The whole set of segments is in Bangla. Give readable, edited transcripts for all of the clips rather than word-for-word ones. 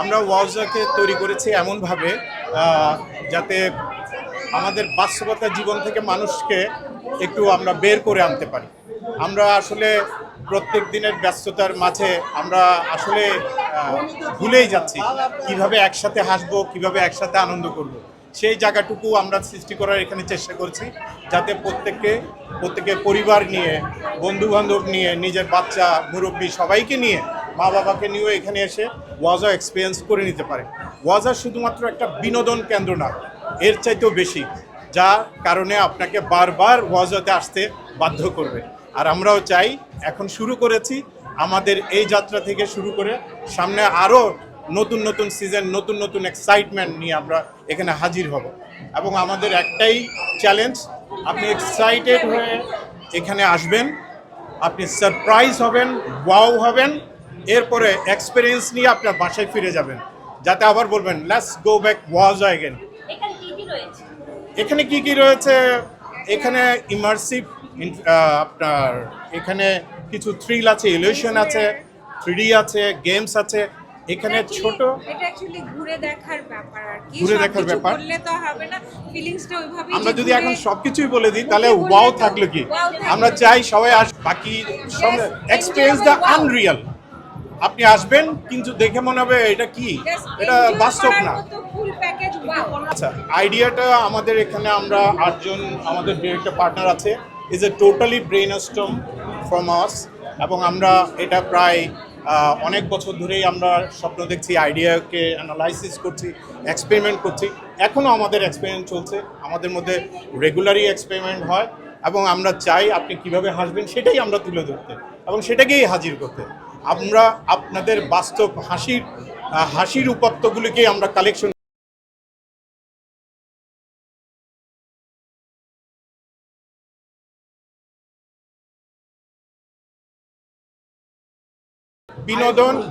আমরা ওয়াউজাকে তৈরি করেছি এমনভাবে যাতে আমাদের বাস্তবতা জীবন থেকে মানুষকে একটু আমরা বের করে আনতে পারি। আমরা আসলে প্রত্যেক দিনের ব্যস্ততার মাঝে আমরা আসলে ভুলেই যাচ্ছি কিভাবে একসাথে হাসবো, কিভাবে একসাথে আনন্দ করব। সেই জায়গাটুকু আমরা সৃষ্টি করার এখানে চেষ্টা করছি, যাতে প্রত্যেকে পরিবার নিয়ে, বন্ধু বান্ধব নিয়ে, নিজের বাচ্চা, মুরব্বী সবাইকে নিয়ে, মা বাবাকে নিয়েও এখানে এসে ওয়াজা এক্সপিরিয়েন্স করে নিতে পারে। ওয়াজা শুধুমাত্র একটা বিনোদন কেন্দ্র না, এর চাইতেও বেশি, যার কারণে আপনাকে বারবার ওয়াজাতে আসতে বাধ্য করবে। আর আমরাও চাই, এখন শুরু করেছি আমাদের এই যাত্রা থেকে শুরু করে সামনে আরও নতুন নতুন সিজন, নতুন নতুন এক্সাইটমেন্ট নিয়ে আমরা এখানে হাজির হব। এবং আমাদের একটাই চ্যালেঞ্জ, আপনি এক্সাইটেড হয়ে এখানে আসবেন, আপনি সারপ্রাইজ হবেন, ওয়াও হবেন, এরপরে এক্সপিরিয়েন্স নিয়ে আপনার বাসায় ফিরে যাবেন, যাতে আবার বলবেন লেটস গো ব্যাক ওয়াজা এগেন। এখানে কি কি রয়েছে? এখানে ইমার্সিভ, আপনার এখানে কিছু থ্রিল আছে, ইলিউশন আছে, 3D আছে, গেমস আছে। এখানে ছোট এটা অ্যাকচুয়ালি ঘুরে দেখার ব্যাপার আর কি, ঘুরে দেখার ব্যাপার বললে তো হবে না, ফিলিংসটা ওইভাবেই। আমরা যদি এখন সবকিছুই বলে দিই তাহলে ওয়াও থাকলো কি? আমরা চাই সবাই বাকি সব এক্সপেরিয়েন্স দ্য আনরিয়াল। আপনি আসবেন কিন্তু দেখে মনে হবে এটা কি, এটা বাস্তব না। আচ্ছা, আইডিয়াটা আমাদের এখানে আমরা 8 জন আমাদের ডিরেক্টর পার্টনার আছে, is a totally brainstorm from আস। এবং আমরা এটা প্রায় অনেক বছর ধরেই আমরা স্বপ্ন দেখছি, আইডিয়াকে অ্যানালাইসিস করছি, এক্সপেরিমেন্ট করছি। এখনও আমাদের এক্সপেরিমেন্ট চলছে, আমাদের মধ্যে রেগুলারই এক্সপেরিমেন্ট হয়। এবং আমরা চাই আপনি কিভাবে হাসবেন সেটাই আমরা তুলে ধরতে এবং সেটাকেই হাজির করতে। আমরা আপনাদের বাস্তব হাসির উপাত্তগুলিকেই আমরা কালেকশন,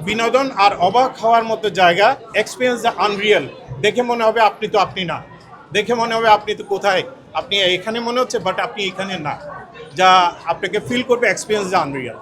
বিনোদন আর অবাক হওয়ার মতো জায়গা। Experience the unreal. দেখে মনে হবে আপনি তো আপনি না, দেখে মনে হবে আপনি তো কোথায়, আপনি এখানে মনে হচ্ছে বাট আপনি এখানে না, যা আপনাকে ফিল করবে এক্সপিরিয়েন্স দ্য আনরিয়াল।